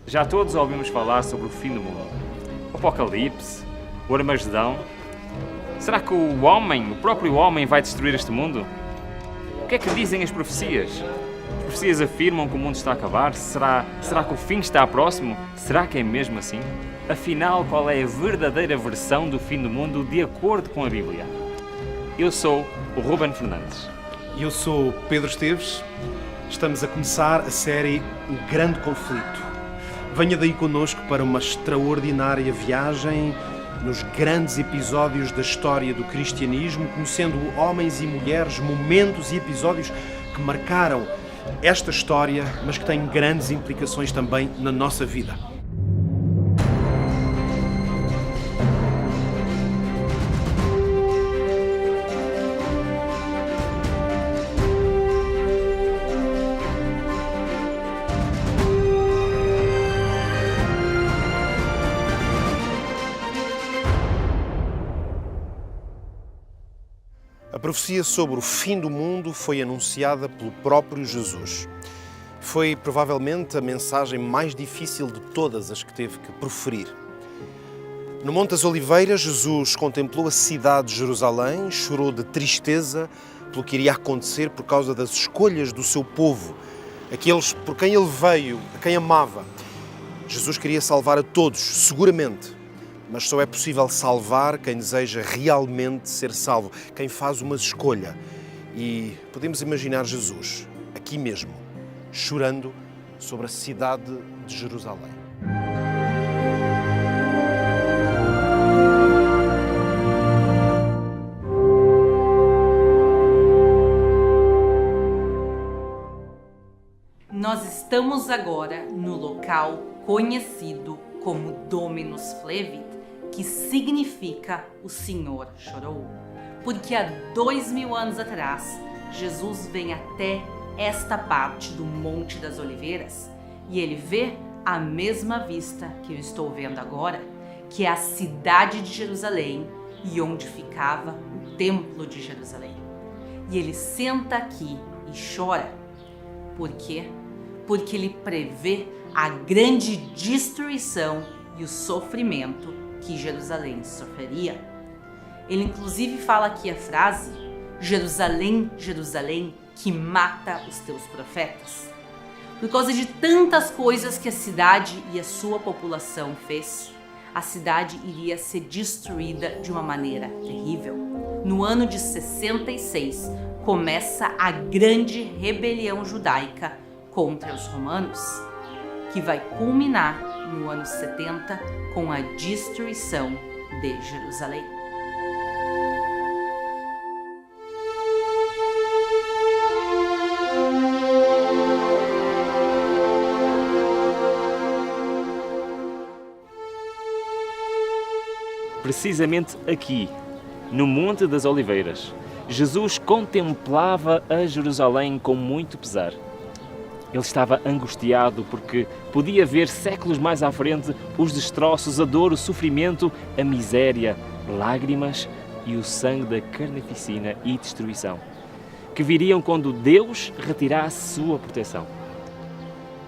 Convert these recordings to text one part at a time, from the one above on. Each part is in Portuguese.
Já todos ouvimos falar sobre o fim do mundo. O Apocalipse, o Armagedão. Será que o próprio homem, vai destruir este mundo? O que é que dizem as profecias? As profecias afirmam que o mundo está a acabar? Será que o fim está próximo? Será que é mesmo assim? Afinal, qual é a verdadeira versão do fim do mundo de acordo com a Bíblia? Eu sou o Ruben Fernandes. Eu sou Pedro Esteves. Estamos a começar a série O Grande Conflito. Venha daí connosco para uma extraordinária viagem nos grandes episódios da história do cristianismo, conhecendo homens e mulheres, momentos e episódios que marcaram esta história, mas que têm grandes implicações também na nossa vida. A profecia sobre o fim do mundo foi anunciada pelo próprio Jesus. Foi provavelmente a mensagem mais difícil de todas as que teve que proferir. No Monte das Oliveiras, Jesus contemplou a cidade de Jerusalém, chorou de tristeza pelo que iria acontecer por causa das escolhas do seu povo, aqueles por quem ele veio, a quem amava. Jesus queria salvar a todos, seguramente. Mas só é possível salvar quem deseja realmente ser salvo, quem faz uma escolha. E podemos imaginar Jesus, aqui mesmo, chorando sobre a cidade de Jerusalém. Nós estamos agora no local conhecido como Dominus Flevit, que significa o Senhor chorou. Porque há 2000 anos atrás, Jesus vem até esta parte do Monte das Oliveiras e ele vê a mesma vista que eu estou vendo agora, que é a cidade de Jerusalém e onde ficava o Templo de Jerusalém. E ele senta aqui e chora. Por quê? Porque ele prevê a grande destruição e o sofrimento que Jerusalém sofreria. Ele inclusive fala aqui a frase: Jerusalém, Jerusalém, que mata os teus profetas. Por causa de tantas coisas que a cidade e a sua população fez, a cidade iria ser destruída de uma maneira terrível. No ano de 66, começa a grande rebelião judaica contra os romanos, que vai culminar no ano 70 com a destruição de Jerusalém. Precisamente aqui, no Monte das Oliveiras, Jesus contemplava a Jerusalém com muito pesar. Ele estava angustiado porque podia ver séculos mais à frente os destroços, a dor, o sofrimento, a miséria, lágrimas e o sangue da carnificina e destruição, que viriam quando Deus retirasse sua proteção.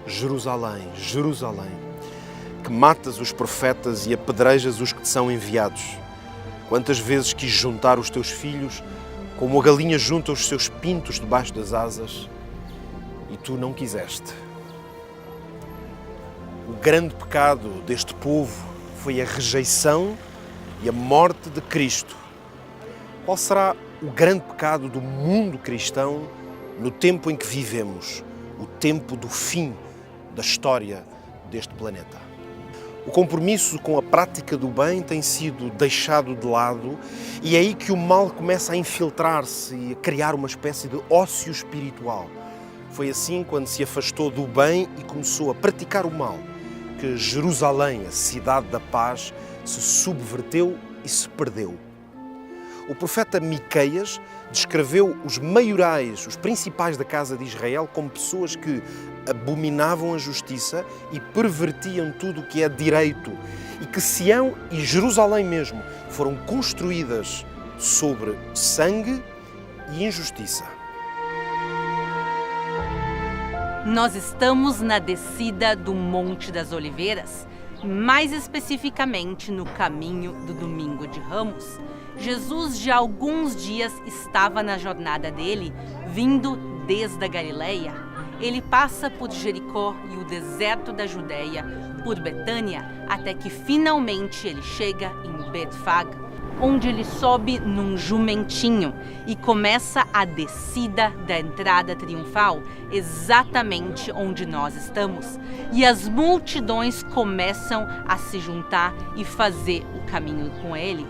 Jerusalém, Jerusalém, que matas os profetas e apedrejas os que te são enviados. Quantas vezes quis juntar os teus filhos, como a galinha junta os seus pintos debaixo das asas, e tu não quiseste. O grande pecado deste povo foi a rejeição e a morte de Cristo. Qual será o grande pecado do mundo cristão no tempo em que vivemos, o tempo do fim da história deste planeta? O compromisso com a prática do bem tem sido deixado de lado e é aí que o mal começa a infiltrar-se e a criar uma espécie de ócio espiritual. Foi assim, quando se afastou do bem e começou a praticar o mal, que Jerusalém, a cidade da paz, se subverteu e se perdeu. O profeta Miqueias descreveu os maiorais, os principais da casa de Israel, como pessoas que abominavam a justiça e pervertiam tudo o que é direito, e que Sião e Jerusalém mesmo foram construídas sobre sangue e injustiça. Nós estamos na descida do Monte das Oliveiras, mais especificamente no caminho do Domingo de Ramos. Jesus já há alguns dias estava na jornada dele, vindo desde a Galileia. Ele passa por Jericó e o deserto da Judéia, por Betânia, até que finalmente ele chega em Betfag, onde ele sobe num jumentinho e começa a descida da entrada triunfal, exatamente onde nós estamos. E as multidões começam a se juntar e fazer o caminho com ele.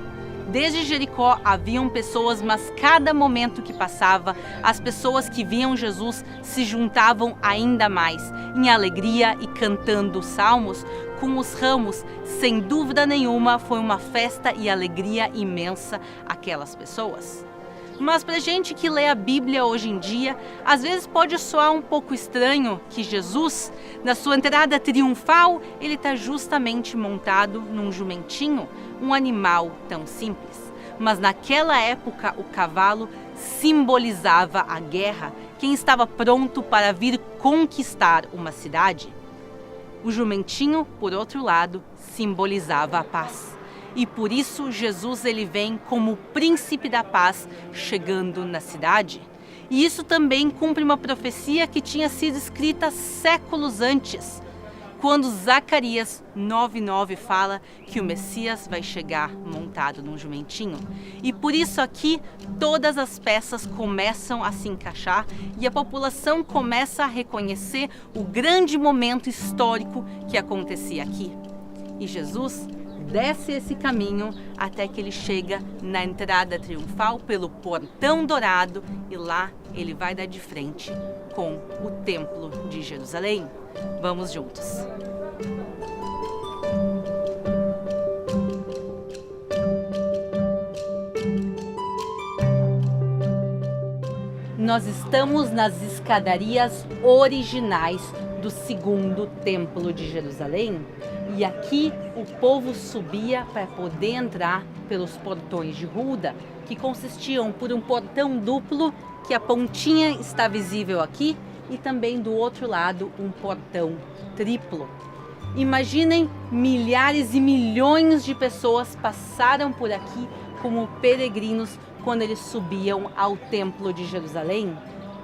Desde Jericó haviam pessoas, mas cada momento que passava, as pessoas que viam Jesus se juntavam ainda mais, em alegria e cantando salmos com os ramos. Sem dúvida nenhuma, foi uma festa e alegria imensa aquelas pessoas. Mas para gente que lê a Bíblia hoje em dia, às vezes pode soar um pouco estranho que Jesus, na sua entrada triunfal, ele está justamente montado num jumentinho, um animal tão simples. Mas naquela época o cavalo simbolizava a guerra, quem estava pronto para vir conquistar uma cidade. O jumentinho, por outro lado, simbolizava a paz. E por isso Jesus ele vem como o príncipe da paz chegando na cidade. E isso também cumpre uma profecia que tinha sido escrita séculos antes, quando Zacarias 9:9 fala que o Messias vai chegar montado num jumentinho. E por isso aqui todas as peças começam a se encaixar e a população começa a reconhecer o grande momento histórico que acontecia aqui. E Jesus desce esse caminho até que ele chega na entrada triunfal pelo portão dourado e lá ele vai dar de frente com o Templo de Jerusalém. Vamos juntos! Nós estamos nas escadarias originais do segundo Templo de Jerusalém. E aqui o povo subia para poder entrar pelos portões de Hulda, que consistiam por um portão duplo, que a pontinha está visível aqui, e também do outro lado um portão triplo. Imaginem, milhares e milhões de pessoas passaram por aqui como peregrinos quando eles subiam ao Templo de Jerusalém,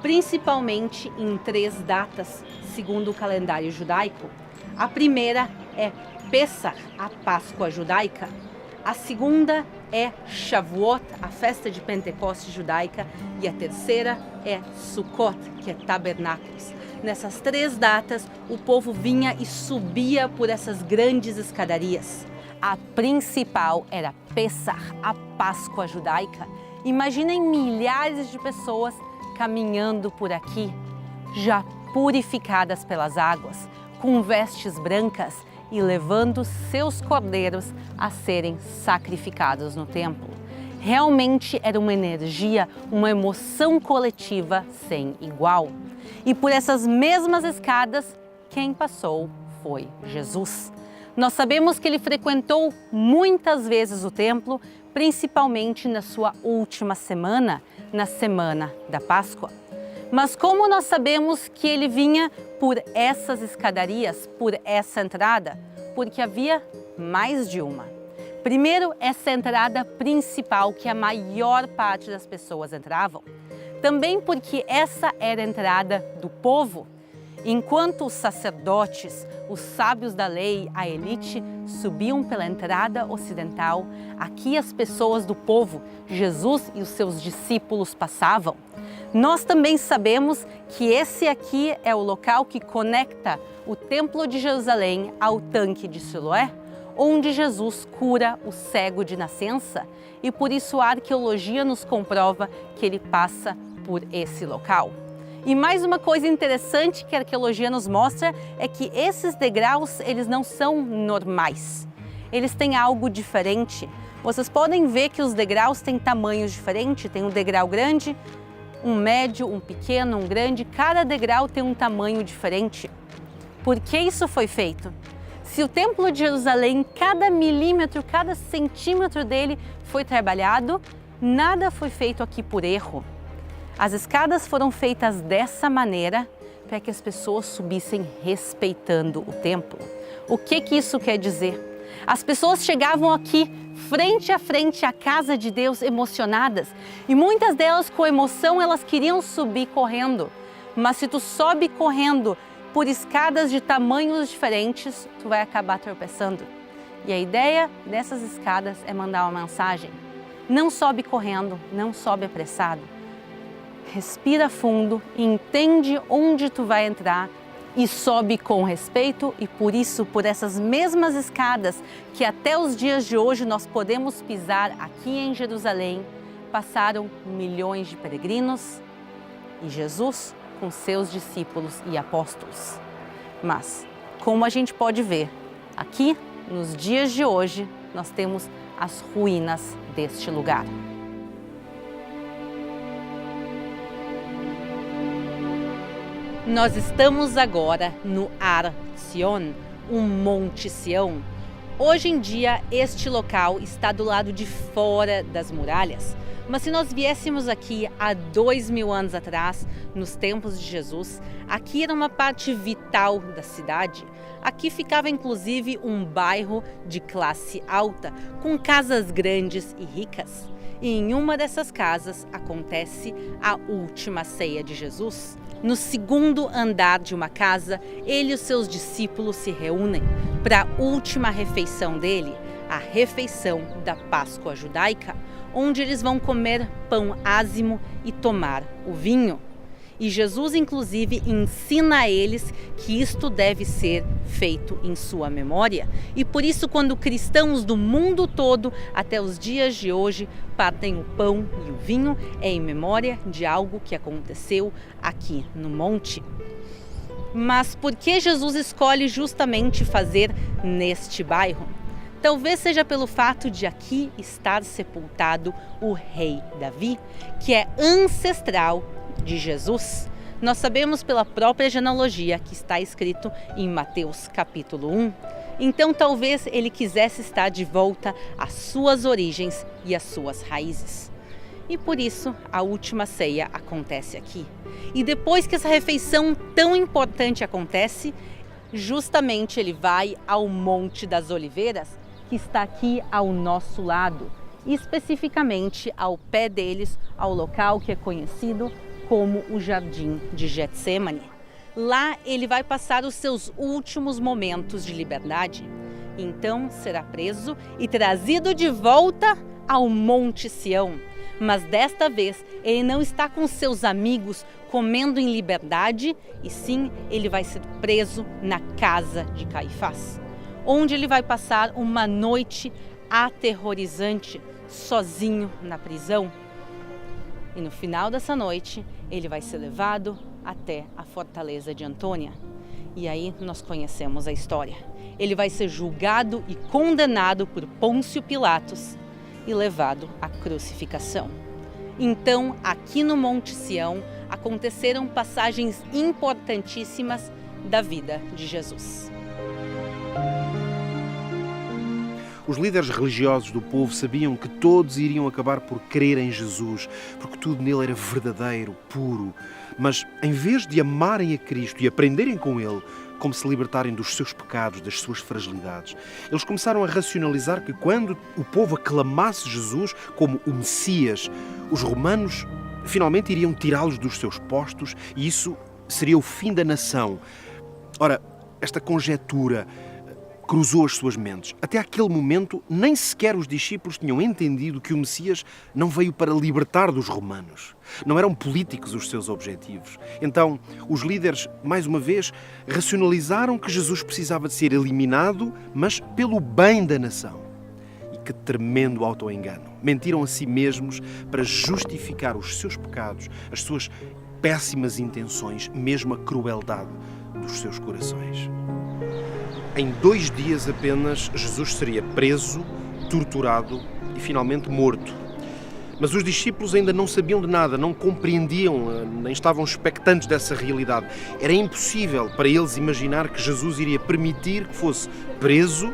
principalmente em 3 datas, segundo o calendário judaico. A primeira é Pessach, a Páscoa judaica. A segunda é Shavuot, a festa de Pentecostes judaica. E a terceira é Sukkot, que é tabernáculos. Nessas 3 datas, o povo vinha e subia por essas grandes escadarias. A principal era Pessach, a Páscoa judaica. Imaginem milhares de pessoas caminhando por aqui, já purificadas pelas águas, com vestes brancas e levando seus cordeiros a serem sacrificados no templo. Realmente era uma energia, uma emoção coletiva sem igual. E por essas mesmas escadas, quem passou foi Jesus. Nós sabemos que ele frequentou muitas vezes o templo, principalmente na sua última semana, na semana da Páscoa. Mas como nós sabemos que ele vinha por essas escadarias, por essa entrada? Porque havia mais de uma. Primeiro, essa entrada principal que a maior parte das pessoas entravam. Também porque essa era a entrada do povo. Enquanto os sacerdotes, os sábios da lei, a elite, subiam pela entrada ocidental, aqui as pessoas do povo, Jesus e os seus discípulos passavam. Nós também sabemos que esse aqui é o local que conecta o Templo de Jerusalém ao tanque de Siloé, onde Jesus cura o cego de nascença, e por isso a arqueologia nos comprova que ele passa por esse local. E mais uma coisa interessante que a arqueologia nos mostra é que esses degraus, eles não são normais. Eles têm algo diferente. Vocês podem ver que os degraus têm tamanhos diferentes. Tem um degrau grande, um médio, um pequeno, um grande. Cada degrau tem um tamanho diferente. Por que isso foi feito? Se o Templo de Jerusalém, cada milímetro, cada centímetro dele foi trabalhado, nada foi feito aqui por erro. As escadas foram feitas dessa maneira é que as pessoas subissem respeitando o templo. O que isso quer dizer? As pessoas chegavam aqui frente a frente à casa de Deus emocionadas e muitas delas com emoção elas queriam subir correndo. Mas se tu sobe correndo por escadas de tamanhos diferentes, tu vai acabar tropeçando. E a ideia dessas escadas é mandar uma mensagem. Não sobe correndo, não sobe apressado. Respira fundo e entende onde tu vai entrar e sobe com respeito e por isso, por essas mesmas escadas que até os dias de hoje nós podemos pisar aqui em Jerusalém, passaram milhões de peregrinos e Jesus com seus discípulos e apóstolos. Mas, como a gente pode ver, aqui nos dias de hoje nós temos as ruínas deste lugar. Nós estamos agora no Har Sion, um Monte Sião. Hoje em dia, este local está do lado de fora das muralhas. Mas se nós viéssemos aqui há 2000 anos atrás, nos tempos de Jesus, aqui era uma parte vital da cidade. Aqui ficava inclusive um bairro de classe alta, com casas grandes e ricas. E em uma dessas casas acontece a última ceia de Jesus. No segundo andar de uma casa, ele e os seus discípulos se reúnem para a última refeição dele, a refeição da Páscoa judaica, onde eles vão comer pão ázimo e tomar o vinho. E Jesus, inclusive, ensina a eles que isto deve ser feito em sua memória. E por isso, quando cristãos do mundo todo, até os dias de hoje, partem o pão e o vinho, é em memória de algo que aconteceu aqui no monte. Mas por que Jesus escolhe justamente fazer neste bairro? Talvez seja pelo fato de aqui estar sepultado o rei Davi, que é ancestral de Jesus. Nós sabemos pela própria genealogia que está escrito em Mateus capítulo 1. Então talvez ele quisesse estar de volta às suas origens e às suas raízes. E por isso a última ceia acontece aqui. E depois que essa refeição tão importante acontece, justamente ele vai ao Monte das Oliveiras, que está aqui ao nosso lado, especificamente ao pé deles, ao local que é conhecido como o Jardim de Getsêmani. Lá ele vai passar os seus últimos momentos de liberdade. Então será preso e trazido de volta ao Monte Sião. Mas desta vez ele não está com seus amigos comendo em liberdade, e sim ele vai ser preso na casa de Caifás, onde ele vai passar uma noite aterrorizante, sozinho na prisão. E no final dessa noite, ele vai ser levado até a fortaleza de Antônia. E aí nós conhecemos a história. Ele vai ser julgado e condenado por Pôncio Pilatos e levado à crucificação. Então, aqui no Monte Sião, aconteceram passagens importantíssimas da vida de Jesus. Os líderes religiosos do povo sabiam que todos iriam acabar por crer em Jesus, porque tudo nele era verdadeiro, puro. Mas, em vez de amarem a Cristo e aprenderem com Ele como se libertarem dos seus pecados, das suas fragilidades, eles começaram a racionalizar que quando o povo aclamasse Jesus como o Messias, os romanos finalmente iriam tirá-los dos seus postos e isso seria o fim da nação. Ora, esta conjetura cruzou as suas mentes. Até aquele momento, nem sequer os discípulos tinham entendido que o Messias não veio para libertar dos romanos. Não eram políticos os seus objetivos. Então, os líderes, mais uma vez, racionalizaram que Jesus precisava de ser eliminado, mas pelo bem da nação. E que tremendo autoengano. Mentiram a si mesmos para justificar os seus pecados, as suas péssimas intenções, mesmo a crueldade dos seus corações. Em 2 dias apenas, Jesus seria preso, torturado e finalmente morto. Mas os discípulos ainda não sabiam de nada, não compreendiam, nem estavam expectantes dessa realidade. Era impossível para eles imaginar que Jesus iria permitir que fosse preso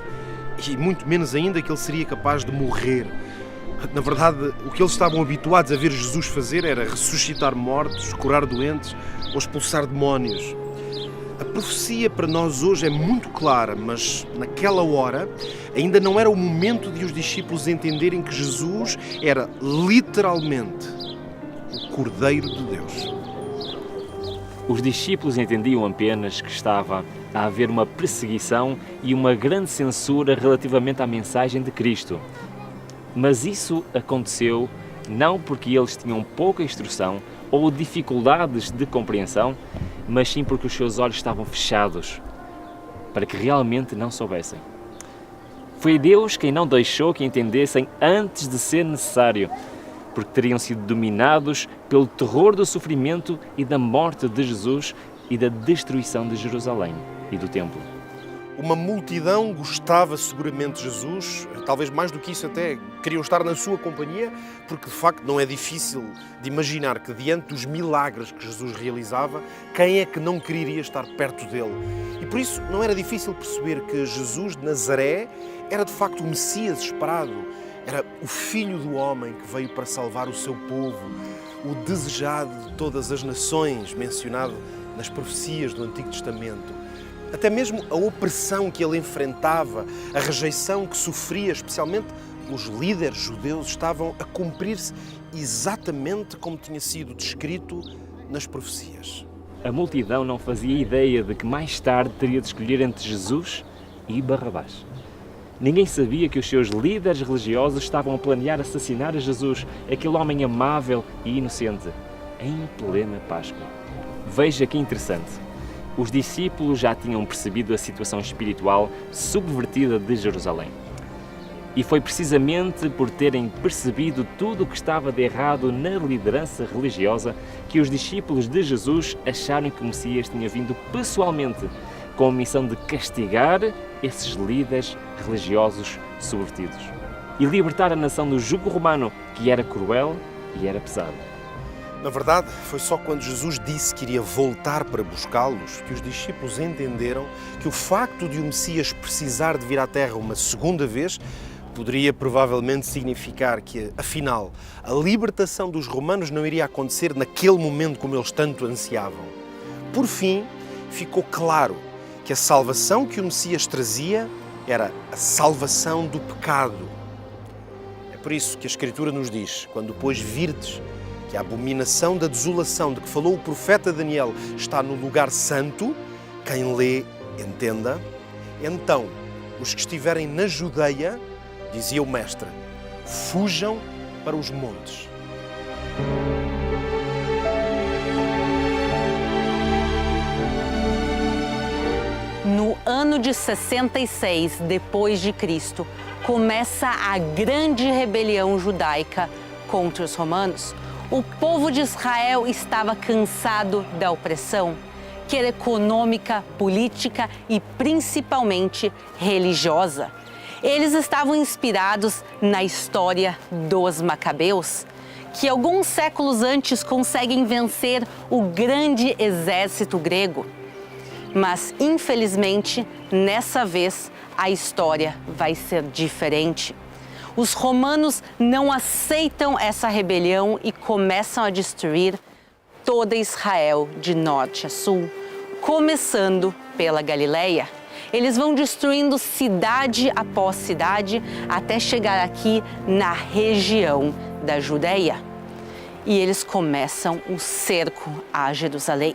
e muito menos ainda que ele seria capaz de morrer. Na verdade, o que eles estavam habituados a ver Jesus fazer era ressuscitar mortos, curar doentes ou expulsar demónios. A profecia para nós hoje é muito clara, mas naquela hora ainda não era o momento de os discípulos entenderem que Jesus era literalmente o Cordeiro de Deus. Os discípulos entendiam apenas que estava a haver uma perseguição e uma grande censura relativamente à mensagem de Cristo. Mas isso aconteceu não porque eles tinham pouca instrução ou dificuldades de compreensão, mas sim porque os seus olhos estavam fechados, para que realmente não soubessem. Foi Deus quem não deixou que entendessem antes de ser necessário, porque teriam sido dominados pelo terror do sofrimento e da morte de Jesus e da destruição de Jerusalém e do templo. Uma multidão gostava seguramente de Jesus, talvez mais do que isso até queriam estar na sua companhia, porque de facto não é difícil de imaginar que diante dos milagres que Jesus realizava, quem é que não quereria estar perto dele? E por isso não era difícil perceber que Jesus de Nazaré era de facto o Messias esperado, era o Filho do Homem que veio para salvar o seu povo, o desejado de todas as nações, mencionado nas profecias do Antigo Testamento. Até mesmo a opressão que ele enfrentava, a rejeição que sofria, especialmente os líderes judeus, estavam a cumprir-se exatamente como tinha sido descrito nas profecias. A multidão não fazia ideia de que mais tarde teria de escolher entre Jesus e Barrabás. Ninguém sabia que os seus líderes religiosos estavam a planear assassinar a Jesus, aquele homem amável e inocente, em plena Páscoa. Veja que interessante. Os discípulos já tinham percebido a situação espiritual subvertida de Jerusalém. E foi precisamente por terem percebido tudo o que estava de errado na liderança religiosa que os discípulos de Jesus acharam que o Messias tinha vindo pessoalmente com a missão de castigar esses líderes religiosos subvertidos e libertar a nação do jugo romano, que era cruel e era pesado. Na verdade, foi só quando Jesus disse que iria voltar para buscá-los que os discípulos entenderam que o facto de o Messias precisar de vir à Terra uma segunda vez poderia provavelmente significar que, afinal, a libertação dos romanos não iria acontecer naquele momento como eles tanto ansiavam. Por fim, ficou claro que a salvação que o Messias trazia era a salvação do pecado. É por isso que a Escritura nos diz, quando depois virdes que a abominação da desolação de que falou o profeta Daniel está no lugar santo, quem lê, entenda. Então, os que estiverem na Judeia, dizia o Mestre, fujam para os montes. No ano de 66 depois de Cristo, começa a grande rebelião judaica contra os romanos. O povo de Israel estava cansado da opressão, quer econômica, política e principalmente religiosa. Eles estavam inspirados na história dos Macabeus, que alguns séculos antes conseguem vencer o grande exército grego. Mas, infelizmente, nessa vez, a história vai ser diferente. Os romanos não aceitam essa rebelião e começam a destruir toda Israel de norte a sul, começando pela Galileia. Eles vão destruindo cidade após cidade até chegar aqui na região da Judeia. E eles começam o cerco a Jerusalém.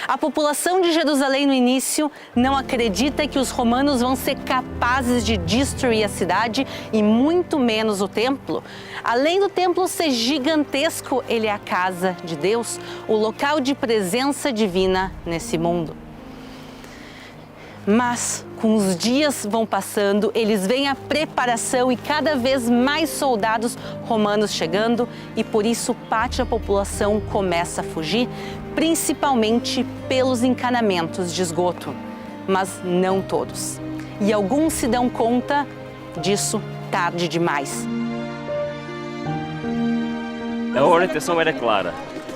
A população de Jerusalém no início não acredita que os romanos vão ser capazes de destruir a cidade e muito menos o templo. Além do templo ser gigantesco, ele é a casa de Deus, o local de presença divina nesse mundo. Mas, com os dias vão passando, eles veem a preparação e cada vez mais soldados romanos chegando e por isso parte da população começa a fugir, principalmente pelos encanamentos de esgoto, mas não todos. E alguns se dão conta disso tarde demais. A orientação era clara: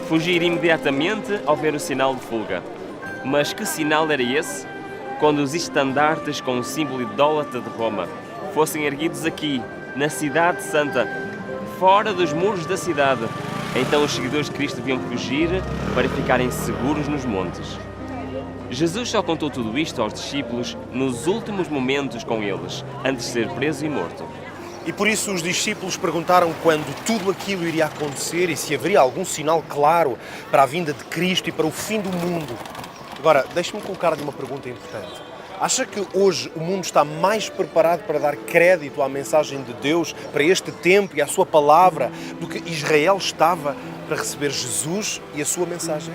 fugir imediatamente ao ver o sinal de fuga. Mas que sinal era esse? Quando os estandartes com o símbolo idólatra de Roma fossem erguidos aqui, na Cidade Santa, fora dos muros da cidade, então os seguidores de Cristo deviam fugir para ficarem seguros nos montes. Jesus só contou tudo isto aos discípulos nos últimos momentos com eles, antes de ser preso e morto. E por isso os discípulos perguntaram quando tudo aquilo iria acontecer e se haveria algum sinal claro para a vinda de Cristo e para o fim do mundo. Agora, deixe-me colocar-lhe uma pergunta importante. Acha que hoje o mundo está mais preparado para dar crédito à mensagem de Deus, para este tempo e à sua palavra, do que Israel estava para receber Jesus e a sua mensagem?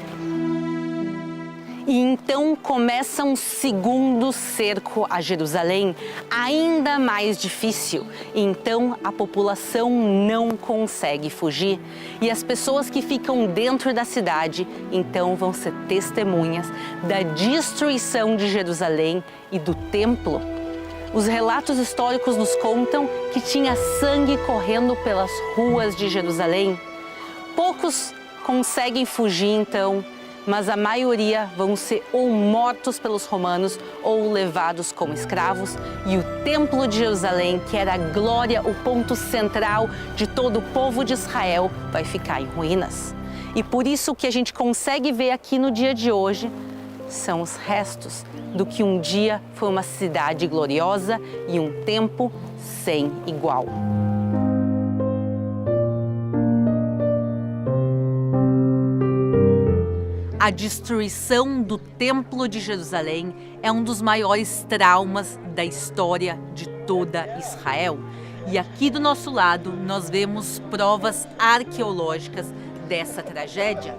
E então começa um segundo cerco a Jerusalém, ainda mais difícil. Então a população não consegue fugir. E as pessoas que ficam dentro da cidade, então vão ser testemunhas da destruição de Jerusalém e do templo. Os relatos históricos nos contam que tinha sangue correndo pelas ruas de Jerusalém. Poucos conseguem fugir então, mas a maioria vão ser ou mortos pelos romanos ou levados como escravos. E o Templo de Jerusalém, que era a glória, o ponto central de todo o povo de Israel, vai ficar em ruínas. E por isso o que a gente consegue ver aqui no dia de hoje são os restos do que um dia foi uma cidade gloriosa e um tempo sem igual. A destruição do Templo de Jerusalém é um dos maiores traumas da história de toda Israel. E aqui do nosso lado nós vemos provas arqueológicas dessa tragédia.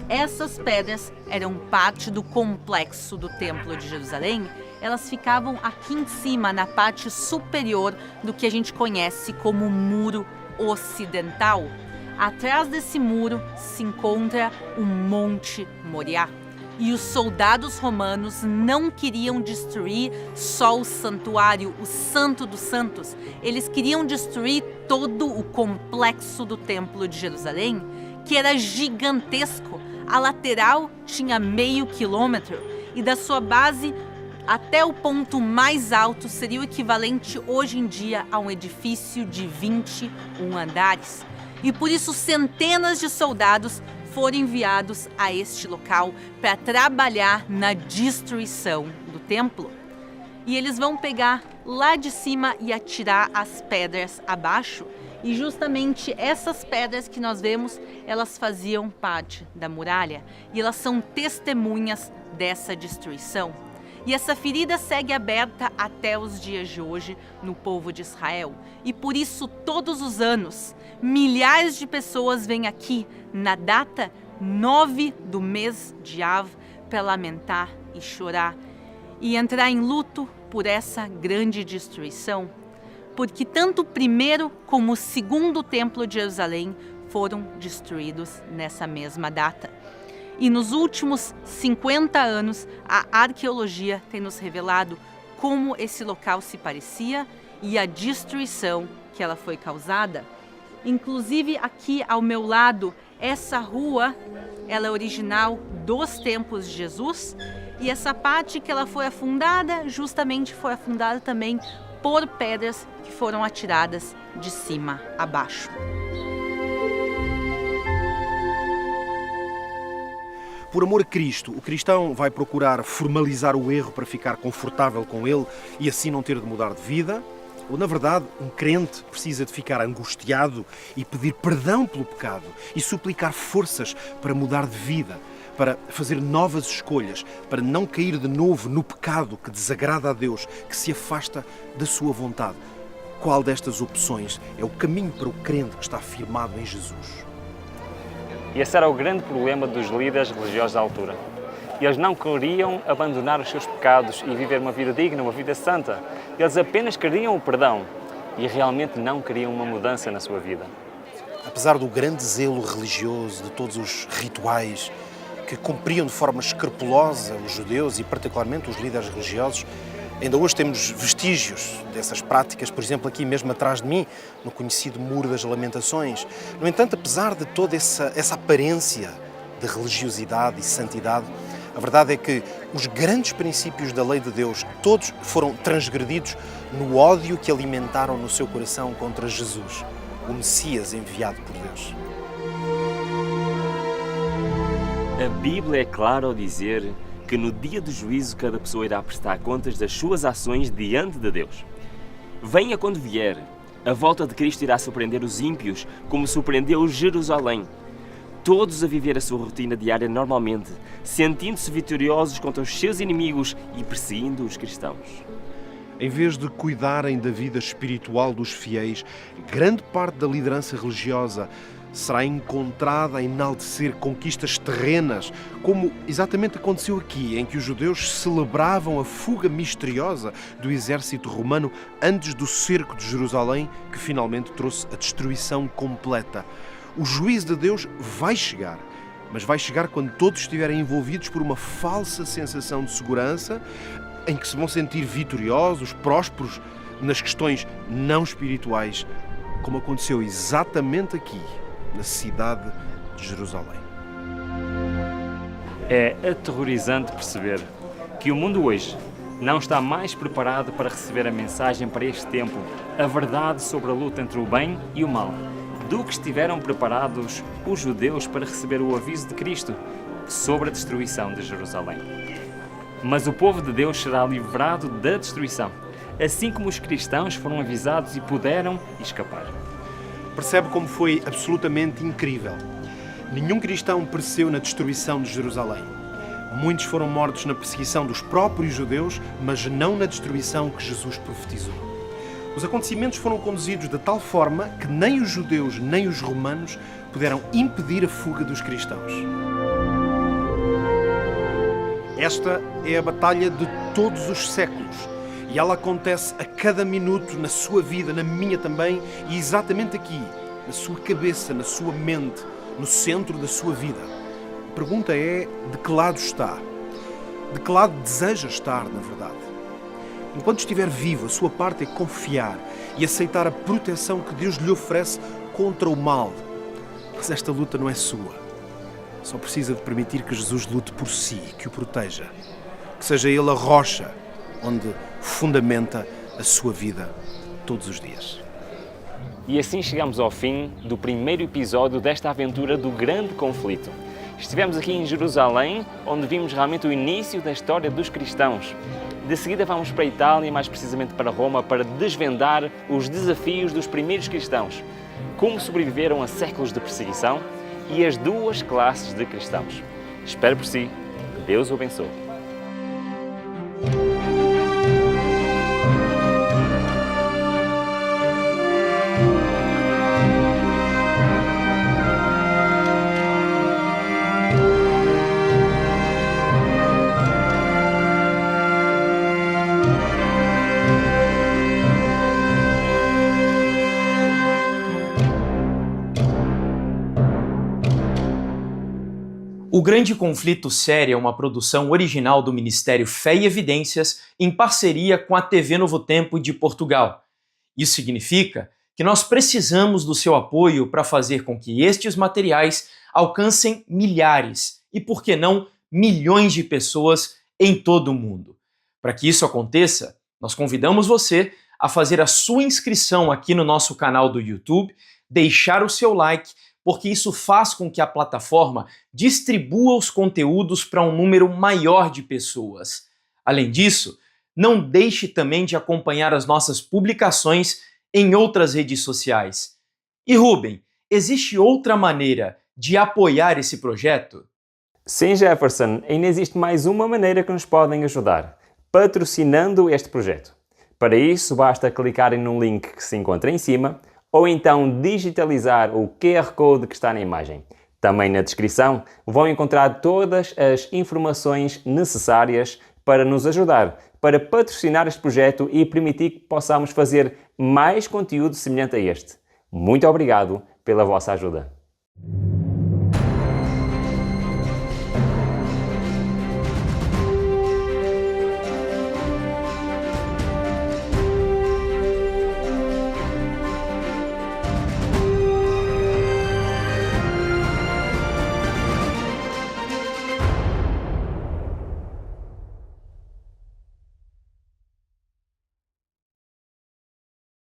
Essas pedras eram parte do complexo do Templo de Jerusalém. Elas ficavam aqui em cima, na parte superior do que a gente conhece como Muro Ocidental. Atrás desse muro se encontra o Monte Moriá. E os soldados romanos não queriam destruir só o santuário, o Santo dos Santos. Eles queriam destruir todo o complexo do Templo de Jerusalém, que era gigantesco. A lateral tinha meio quilômetro e da sua base até o ponto mais alto seria o equivalente hoje em dia a um edifício de 21 andares. E por isso centenas de soldados foram enviados a este local para trabalhar na destruição do templo. E eles vão pegar lá de cima e atirar as pedras abaixo. E justamente essas pedras que nós vemos, elas faziam parte da muralha. E elas são testemunhas dessa destruição. E essa ferida segue aberta até os dias de hoje no povo de Israel. E por isso, todos os anos, milhares de pessoas vêm aqui na data 9 do mês de Av para lamentar e chorar e entrar em luto por essa grande destruição. Porque tanto o primeiro como o segundo templo de Jerusalém foram destruídos nessa mesma data. E nos últimos 50 anos, a arqueologia tem nos revelado como esse local se parecia e a destruição que ela foi causada. Inclusive aqui ao meu lado, essa rua, ela é original dos tempos de Jesus. E essa parte que ela foi afundada, justamente foi afundada também por pedras que foram atiradas de cima a baixo. Por amor a Cristo, o cristão vai procurar formalizar o erro para ficar confortável com ele e assim não ter de mudar de vida? Ou, na verdade, um crente precisa de ficar angustiado e pedir perdão pelo pecado e suplicar forças para mudar de vida, para fazer novas escolhas, para não cair de novo no pecado que desagrada a Deus, que se afasta da sua vontade? Qual destas opções é o caminho para o crente que está firmado em Jesus? E esse era o grande problema dos líderes religiosos da altura. Eles não queriam abandonar os seus pecados e viver uma vida digna, uma vida santa. Eles apenas queriam o perdão e realmente não queriam uma mudança na sua vida. Apesar do grande zelo religioso, de todos os rituais que cumpriam de forma escrupulosa os judeus e particularmente os líderes religiosos, ainda hoje temos vestígios dessas práticas, por exemplo, aqui mesmo atrás de mim, no conhecido Muro das Lamentações. No entanto, apesar de toda essa aparência de religiosidade e santidade, a verdade é que os grandes princípios da lei de Deus, todos foram transgredidos no ódio que alimentaram no seu coração contra Jesus, o Messias enviado por Deus. A Bíblia é clara ao dizer que no dia do juízo cada pessoa irá prestar contas das suas ações diante de Deus. Venha quando vier, a volta de Cristo irá surpreender os ímpios, como surpreendeu Jerusalém. Todos a viver a sua rotina diária normalmente, sentindo-se vitoriosos contra os seus inimigos e perseguindo os cristãos. Em vez de cuidarem da vida espiritual dos fiéis, grande parte da liderança religiosa será encontrada a enaltecer conquistas terrenas, como exatamente aconteceu aqui, em que os judeus celebravam a fuga misteriosa do exército romano antes do cerco de Jerusalém, que finalmente trouxe a destruição completa. O juízo de Deus vai chegar, mas vai chegar quando todos estiverem envolvidos por uma falsa sensação de segurança, em que se vão sentir vitoriosos, prósperos nas questões não espirituais, como aconteceu exatamente aqui, na cidade de Jerusalém. É aterrorizante perceber que o mundo hoje não está mais preparado para receber a mensagem para este tempo, a verdade sobre a luta entre o bem e o mal, do que estiveram preparados os judeus para receber o aviso de Cristo sobre a destruição de Jerusalém. Mas o povo de Deus será livrado da destruição, assim como os cristãos foram avisados e puderam escapar. Percebe como foi absolutamente incrível. Nenhum cristão pereceu na destruição de Jerusalém. Muitos foram mortos na perseguição dos próprios judeus, mas não na destruição que Jesus profetizou. Os acontecimentos foram conduzidos de tal forma que nem os judeus nem os romanos puderam impedir a fuga dos cristãos. Esta é a batalha de todos os séculos e ela acontece a cada minuto na sua vida, na minha também, e exatamente aqui, na sua cabeça, na sua mente, no centro da sua vida. A pergunta é: de que lado está? De que lado deseja estar, na verdade? Enquanto estiver vivo, a sua parte é confiar e aceitar a proteção que Deus lhe oferece contra o mal. Mas esta luta não é sua. Só precisa de permitir que Jesus lute por si, que o proteja. Que seja Ele a rocha onde fundamenta a sua vida todos os dias. E assim chegamos ao fim do primeiro episódio desta aventura do grande conflito. Estivemos aqui em Jerusalém, onde vimos realmente o início da história dos cristãos. De seguida vamos para a Itália, mais precisamente para Roma, para desvendar os desafios dos primeiros cristãos. Como sobreviveram a séculos de perseguição e as duas classes de cristãos. Espero por si. Que Deus o abençoe. O Grande Conflito Série é uma produção original do Ministério Fé e Evidências em parceria com a TV Novo Tempo de Portugal. Isso significa que nós precisamos do seu apoio para fazer com que estes materiais alcancem milhares e, por que não, milhões de pessoas em todo o mundo. Para que isso aconteça, nós convidamos você a fazer a sua inscrição aqui no nosso canal do YouTube, deixar o seu like, porque isso faz com que a plataforma distribua os conteúdos para um número maior de pessoas. Além disso, não deixe também de acompanhar as nossas publicações em outras redes sociais. E Rubem, existe outra maneira de apoiar esse projeto? Sim, Jefferson, ainda existe mais uma maneira que nos podem ajudar: patrocinando este projeto. Para isso, basta clicarem no link que se encontra em cima, ou então digitalizar o QR Code que está na imagem. Também na descrição vão encontrar todas as informações necessárias para nos ajudar, para patrocinar este projeto e permitir que possamos fazer mais conteúdo semelhante a este. Muito obrigado pela vossa ajuda.